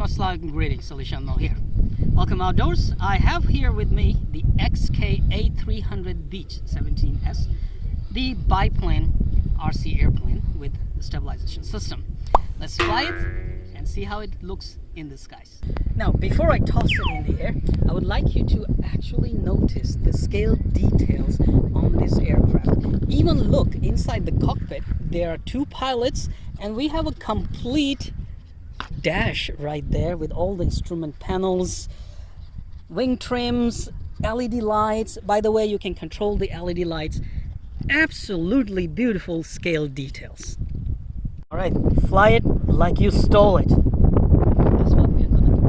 Assalamualaikum, greetings, AliShanMao here. Welcome outdoors. I have here with me the XK A300 Beech-17S, the biplane RC airplane with the stabilization system. Let's fly it and see how it looks in the skies. Now, before I toss it in the air, I would like you to actually notice the scale details on this aircraft. Even look inside the cockpit. There are two pilots and we have a complete dash right there with all the instrument panels, wing trims, LED lights. By the way, you can control the LED lights. Absolutely beautiful scale details. All right, fly it like you stole it. That's what we're gonna do.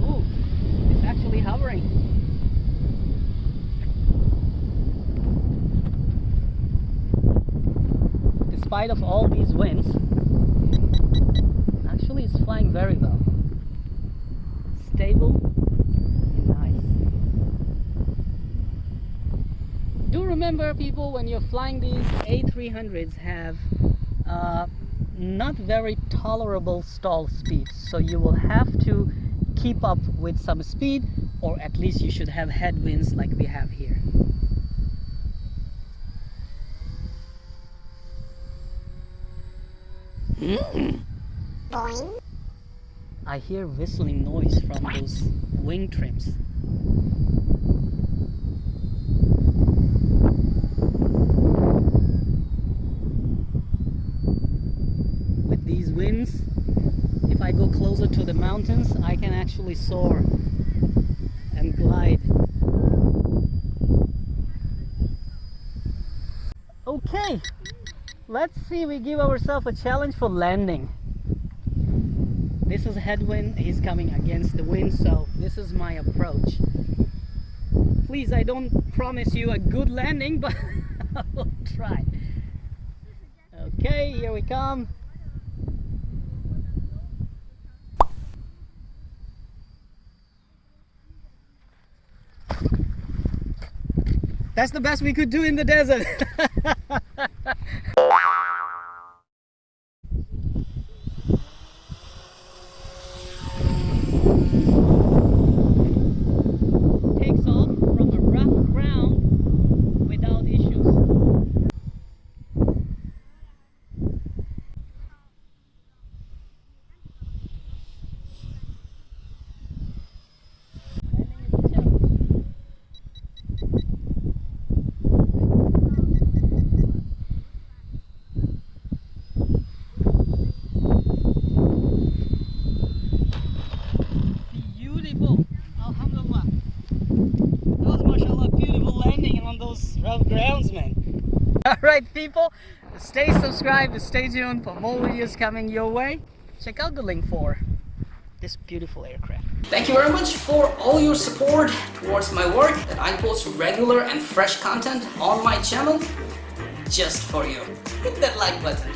Ooh, it's actually hovering. Despite of all these winds, actually it's flying very well. Stable and nice. Do remember, people, when you're flying these A300s have not very tolerable stall speeds, so you will have to keep up with some speed, or at least you should have headwinds like we have here. Boing. I hear whistling noise from those wing trims. With these winds, if I go closer to the mountains, I can actually soar and glide. Okay, let's see, we give ourselves a challenge for landing. This is a headwind, he's coming against the wind, so this is my approach. Please, I don't promise you a good landing, but I will try. Okay, here we come. That's the best we could do in the desert. Takes off from a rough ground without issues. Beautiful, alhamdulillah. That was, mashallah, beautiful landing on those rough grounds, man. Alright, people, stay subscribed, stay tuned for more videos coming your way. Check out the link for this beautiful aircraft. Thank you very much for all your support towards my work, that I post regular and fresh content on my channel just for you. Hit that like button.